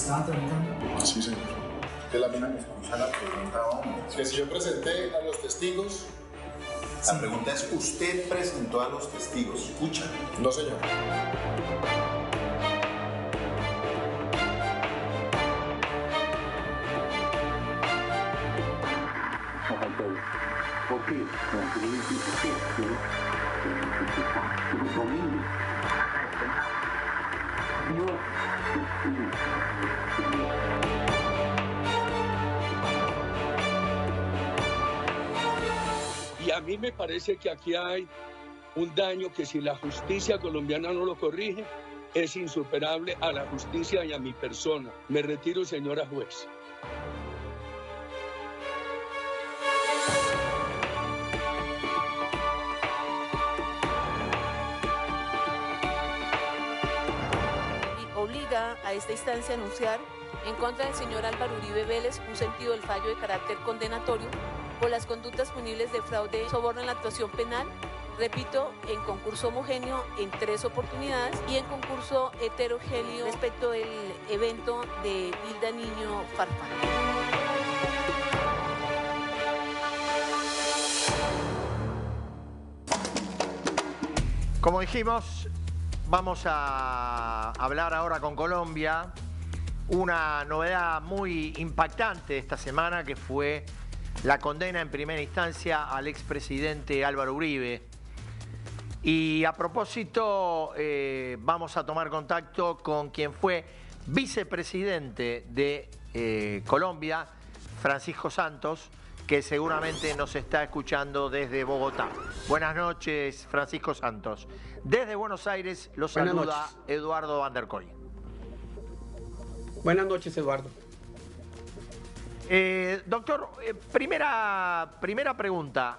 estaba tramitando? Sí, señor. Es la misma que escucha la pregunta, hombre. Que si yo presenté a los testigos. La pregunta es, ¿usted presentó a los testigos? Escucha. No, señor. ¿Por qué? Porque es usted que domine. Y a mí me parece que aquí hay un daño que si la justicia colombiana no lo corrige, es insuperable a la justicia y a mi persona. Me retiro, señora juez. Obliga a esta instancia a anunciar en contra del señor Álvaro Uribe Vélez un sentido del fallo de carácter condenatorio por las conductas punibles de fraude y soborno en la actuación penal, repito, en concurso homogéneo en 3 oportunidades y en concurso heterogéneo respecto del evento de Hilda Niño Farfán. Como dijimos, vamos a hablar ahora con Colombia. Una novedad muy impactante esta semana que fue la condena en primera instancia al expresidente Álvaro Uribe. Y a propósito, vamos a tomar contacto con quien fue vicepresidente de Colombia, Francisco Santos, que seguramente nos está escuchando desde Bogotá. Buenas noches, Francisco Santos. Desde Buenos Aires lo saluda Eduardo Van der Koy. Buenas noches, Eduardo. Doctor, primera pregunta.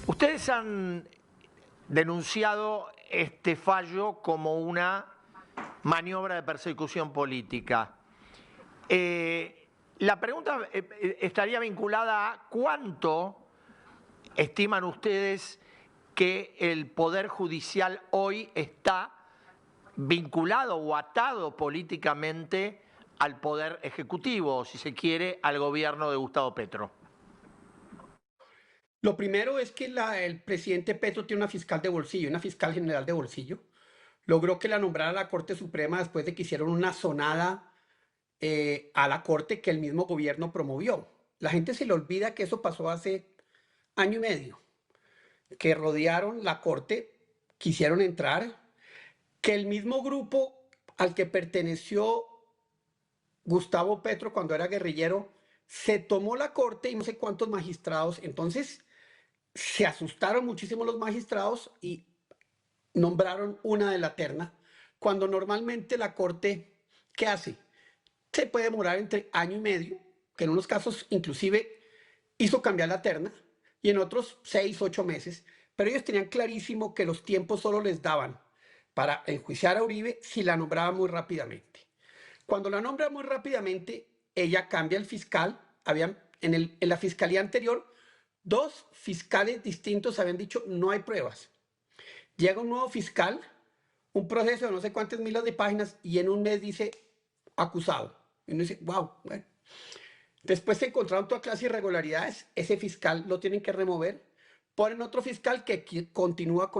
Ustedes han denunciado este fallo como una maniobra de persecución política. La pregunta estaría vinculada a cuánto estiman ustedes que el Poder Judicial hoy está vinculado o atado políticamente al Poder Ejecutivo, si se quiere, al gobierno de Gustavo Petro. Lo primero es que el presidente Petro tiene una fiscal de bolsillo, una fiscal general de bolsillo. Logró que la nombrara la Corte Suprema después de que hicieron una sonada a la Corte que el mismo gobierno promovió. La gente se le olvida que eso pasó hace año y medio, que rodearon la Corte, quisieron entrar, que el mismo grupo al que perteneció Gustavo Petro cuando era guerrillero se tomó la Corte y no sé cuántos magistrados. Entonces se asustaron muchísimo los magistrados y nombraron una de la terna, cuando normalmente la Corte, ¿qué hace? Se puede demorar entre año y medio, que en unos casos inclusive hizo cambiar la terna, y en otros 6, 8 meses, pero ellos tenían clarísimo que los tiempos solo les daban para enjuiciar a Uribe si la nombraba muy rápidamente. Cuando la nombra muy rápidamente, ella cambia el fiscal. En la fiscalía anterior, 2 fiscales distintos habían dicho no hay pruebas. Llega un nuevo fiscal, un proceso de no sé cuántas miles de páginas, y en un mes dice acusado. Y uno dice, wow, bueno. Después se encontraron toda clase de irregularidades, ese fiscal lo tienen que remover, ponen otro fiscal que continúa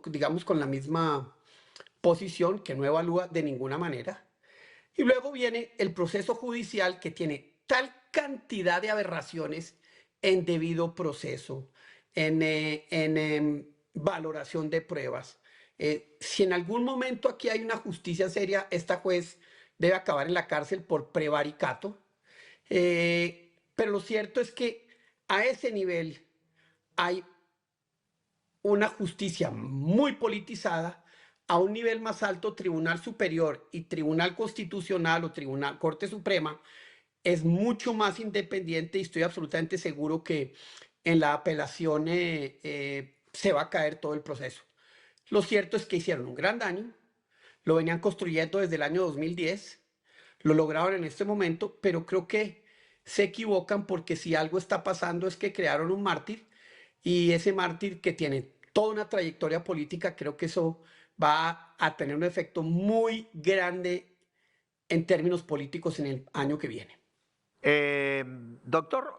digamos, con la misma posición, que no evalúa de ninguna manera. Y luego viene el proceso judicial que tiene tal cantidad de aberraciones en debido proceso, en valoración de pruebas. Si en algún momento aquí hay una justicia seria, esta juez debe acabar en la cárcel por prevaricato. Pero lo cierto es que a ese nivel hay una justicia muy politizada. A un nivel más alto, Tribunal Superior y Tribunal Constitucional o Tribunal Corte Suprema es mucho más independiente, y estoy absolutamente seguro que en la apelación se va a caer todo el proceso. Lo cierto es que hicieron un gran daño, lo venían construyendo desde el año 2010, lo lograron en este momento, pero creo que se equivocan, porque si algo está pasando es que crearon un mártir, y ese mártir que tiene toda una trayectoria política, creo que eso va a tener un efecto muy grande en términos políticos en el año que viene. Doctor,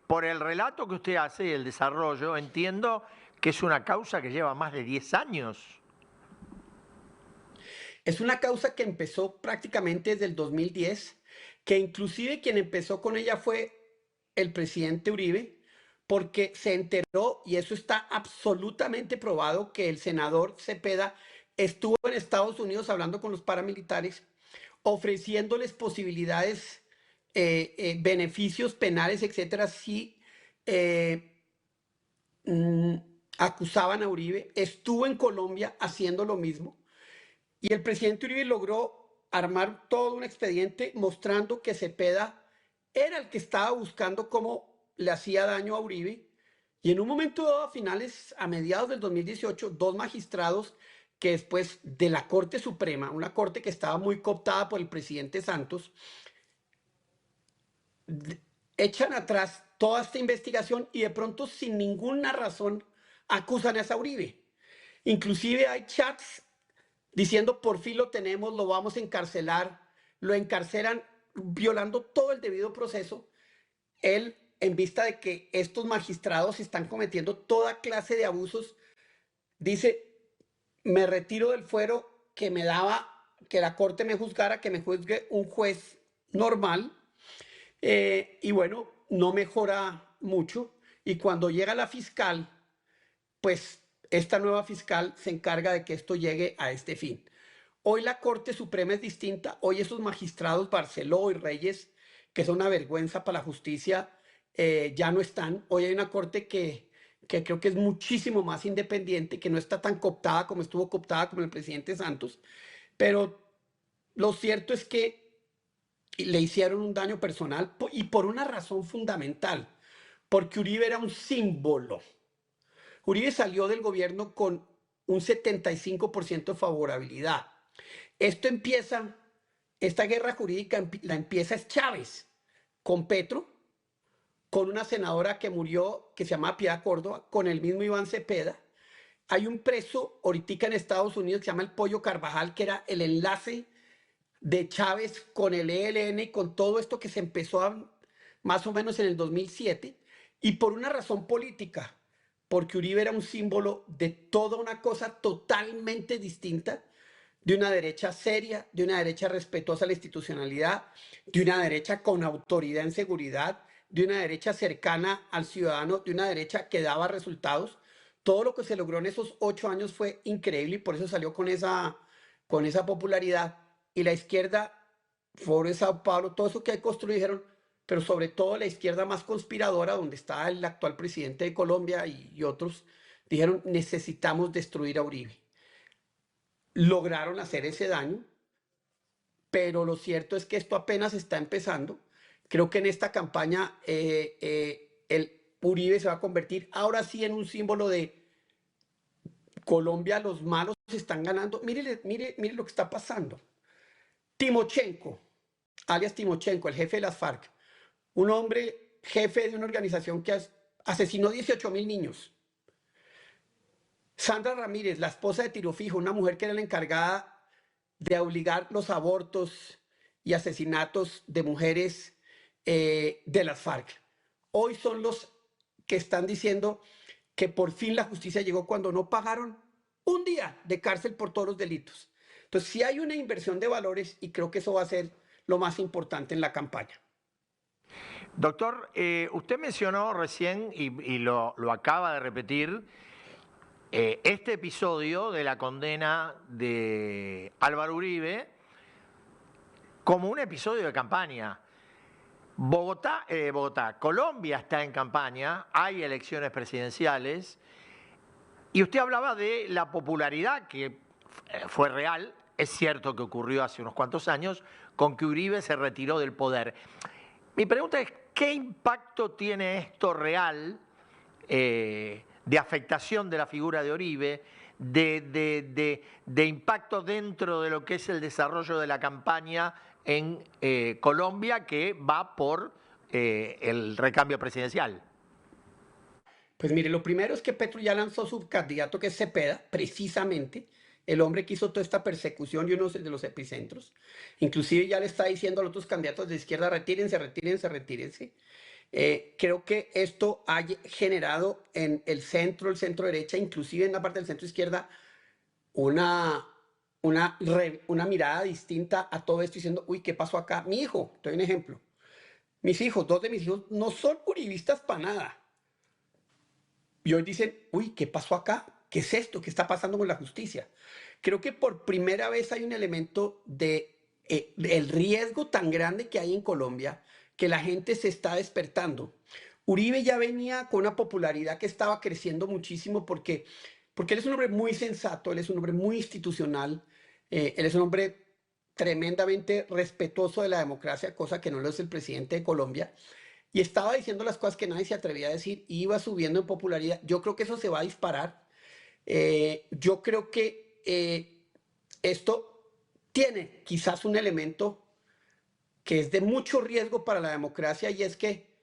por el relato que usted hace y el desarrollo, entiendo que es una causa que lleva más de 10 años. Es una causa que empezó prácticamente desde el 2010, que inclusive quien empezó con ella fue el presidente Uribe, porque se enteró, y eso está absolutamente probado, que el senador Cepeda estuvo en Estados Unidos hablando con los paramilitares, ofreciéndoles posibilidades, beneficios penales, etcétera, si acusaban a Uribe. Estuvo en Colombia haciendo lo mismo. Y el presidente Uribe logró armar todo un expediente mostrando que Cepeda era el que estaba buscando cómo le hacía daño a Uribe. Y en un momento dado, a mediados del 2018, dos magistrados que después de la Corte Suprema, una corte que estaba muy cooptada por el presidente Santos, echan atrás toda esta investigación y de pronto sin ninguna razón acusan a Uribe. Inclusive hay chats diciendo por fin lo tenemos, lo vamos a encarcelar, lo encarcelan violando todo el debido proceso. Él, en vista de que estos magistrados están cometiendo toda clase de abusos, dice, me retiro del fuero que me daba, que la corte me juzgara, que me juzgue un juez normal, y bueno, no mejora mucho. Y cuando llega la fiscal, pues esta nueva fiscal se encarga de que esto llegue a este fin. Hoy la Corte Suprema es distinta. Hoy esos magistrados Barceló y Reyes, que son una vergüenza para la justicia, ya no están. Hoy hay una corte que creo que es muchísimo más independiente, que no está tan cooptada como estuvo cooptada con el presidente Santos. Pero lo cierto es que le hicieron un daño personal y por una razón fundamental, porque Uribe era un símbolo. Uribe salió del gobierno con un 75% de favorabilidad. Esta guerra jurídica la empieza Chávez con Petro, con una senadora que murió, que se llama Piedad Córdoba, con el mismo Iván Cepeda. Hay un preso ahorita en Estados Unidos que se llama el Pollo Carvajal, que era el enlace de Chávez con el ELN y con todo esto que se empezó más o menos en el 2007, y por una razón política, porque Uribe era un símbolo de toda una cosa totalmente distinta, de una derecha seria, de una derecha respetuosa a la institucionalidad, de una derecha con autoridad en seguridad, de una derecha cercana al ciudadano, de una derecha que daba resultados. Todo lo que se logró en esos 8 años fue increíble y por eso salió con esa popularidad. Y la izquierda, Foro de Sao Paulo, todo eso que hay construyeron, pero sobre todo la izquierda más conspiradora, donde está el actual presidente de Colombia y otros, dijeron, necesitamos destruir a Uribe. Lograron hacer ese daño, pero lo cierto es que esto apenas está empezando. Creo que en esta campaña el Uribe se va a convertir ahora sí en un símbolo de Colombia, los malos están ganando. Mire lo que está pasando. Timochenko, alias Timochenko, el jefe de las FARC, un hombre jefe de una organización que asesinó 18.000 niños. Sandra Ramírez, la esposa de Tiro Fijo, una mujer que era la encargada de obligar los abortos y asesinatos de mujeres de las FARC. Hoy son los que están diciendo que por fin la justicia llegó cuando no pagaron un día de cárcel por todos los delitos. Entonces, sí hay una inversión de valores y creo que eso va a ser lo más importante en la campaña. Doctor, usted mencionó recién, y lo acaba de repetir, este episodio de la condena de Álvaro Uribe como un episodio de campaña. Colombia está en campaña, hay elecciones presidenciales, y usted hablaba de la popularidad que fue real, es cierto que ocurrió hace unos cuantos años, con que Uribe se retiró del poder. Mi pregunta es, ¿qué impacto tiene esto real de afectación de la figura de Uribe, de impacto dentro de lo que es el desarrollo de la campaña en Colombia, que va por el recambio presidencial? Pues mire, lo primero es que Petro ya lanzó su candidato, que es Cepeda, precisamente, el hombre que hizo toda esta persecución y uno de los epicentros. Inclusive ya le está diciendo a los otros candidatos de izquierda, retírense, retírense, retírense. Creo que esto ha generado en el centro derecha, inclusive en la parte del centro izquierda, una mirada distinta a todo esto, diciendo, uy, ¿qué pasó acá? Mi hijo, te doy un ejemplo. Mis hijos, dos de mis hijos, no son uribistas para nada. Y hoy dicen, uy, ¿qué pasó acá? ¿Qué es esto? ¿Qué está pasando con la justicia? Creo que por primera vez hay un elemento del riesgo tan grande que hay en Colombia, que la gente se está despertando. Uribe ya venía con una popularidad que estaba creciendo muchísimo porque él es un hombre muy sensato, él es un hombre muy institucional, él es un hombre tremendamente respetuoso de la democracia, cosa que no lo es el presidente de Colombia, y estaba diciendo las cosas que nadie se atrevía a decir, iba subiendo en popularidad. Yo creo que eso se va a disparar. Yo creo que esto tiene quizás un elemento que es de mucho riesgo para la democracia, y es que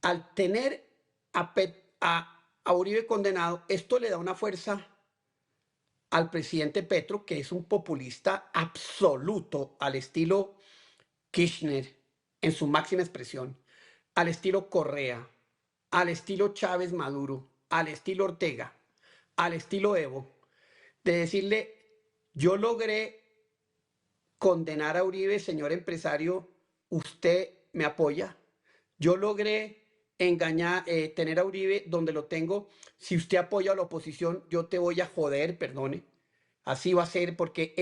al tener a Uribe condenado, esto le da una fuerza al presidente Petro, que es un populista absoluto, al estilo Kirchner en su máxima expresión, al estilo Correa, al estilo Chávez Maduro, al estilo Ortega, al estilo Evo, de decirle, yo logré condenar a Uribe, señor empresario, usted me apoya. Yo logré tener a Uribe donde lo tengo. Si usted apoya a la oposición, yo te voy a joder, perdone. Así va a ser, porque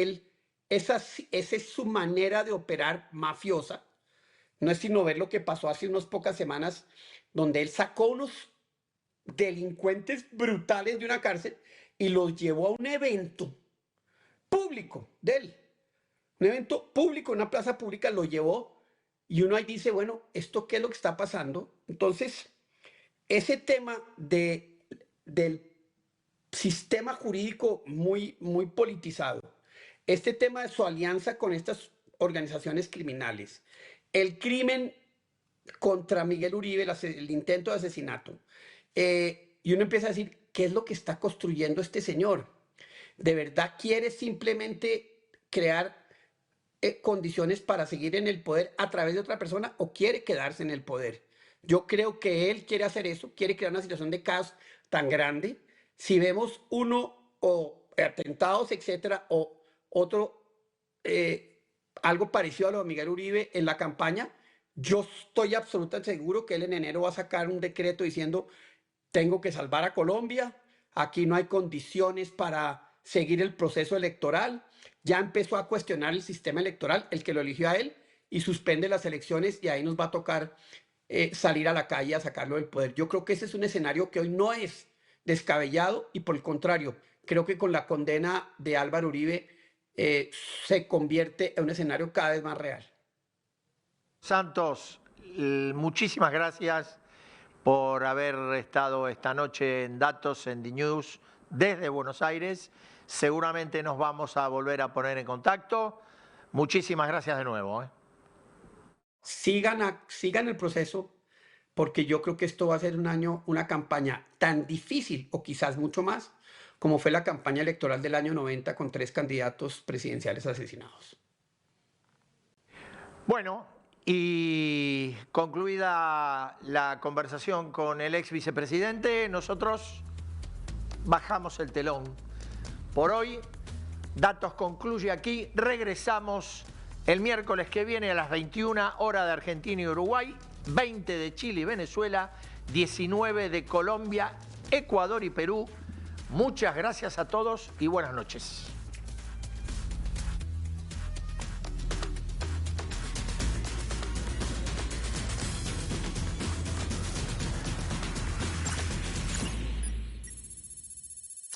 esa es su manera de operar mafiosa. No es sino ver lo que pasó hace unas pocas semanas, donde él sacó unos delincuentes brutales de una cárcel y los llevó a un evento público de él. Un evento público, una plaza pública, lo llevó. Y uno ahí dice, bueno, ¿esto qué es lo que está pasando? Entonces, ese tema del sistema jurídico muy politizado, este tema de su alianza con estas organizaciones criminales, el crimen contra Miguel Uribe, el intento de asesinato, y uno empieza a decir, ¿qué es lo que está construyendo este señor? ¿De verdad quiere simplemente crear condiciones para seguir en el poder a través de otra persona, o quiere quedarse en el poder? Yo creo que él quiere hacer eso, quiere crear una situación de caos tan grande. Si vemos atentados, etcétera, o otro, algo parecido a lo de Miguel Uribe en la campaña, yo estoy absolutamente seguro que él en enero va a sacar un decreto diciendo, tengo que salvar a Colombia, aquí no hay condiciones para seguir el proceso electoral. Ya empezó a cuestionar el sistema electoral, el que lo eligió a él, y suspende las elecciones, y ahí nos va a tocar salir a la calle a sacarlo del poder. Yo creo que ese es un escenario que hoy no es descabellado, y por el contrario, creo que con la condena de Álvaro Uribe se convierte en un escenario cada vez más real. Santos, muchísimas gracias por haber estado esta noche en Datos en The News desde Buenos Aires. Seguramente nos vamos a volver a poner en contacto. Muchísimas gracias de nuevo. Sigan el proceso, porque yo creo que esto va a ser una campaña tan difícil, o quizás mucho más, como fue la campaña electoral del año 90 con 3 candidatos presidenciales asesinados. Bueno, y concluida la conversación con el ex vicepresidente, nosotros bajamos el telón. Por hoy, Datos concluye aquí. Regresamos el miércoles que viene a las 21 horas de Argentina y Uruguay, 20 de Chile y Venezuela, 19 de Colombia, Ecuador y Perú. Muchas gracias a todos y buenas noches.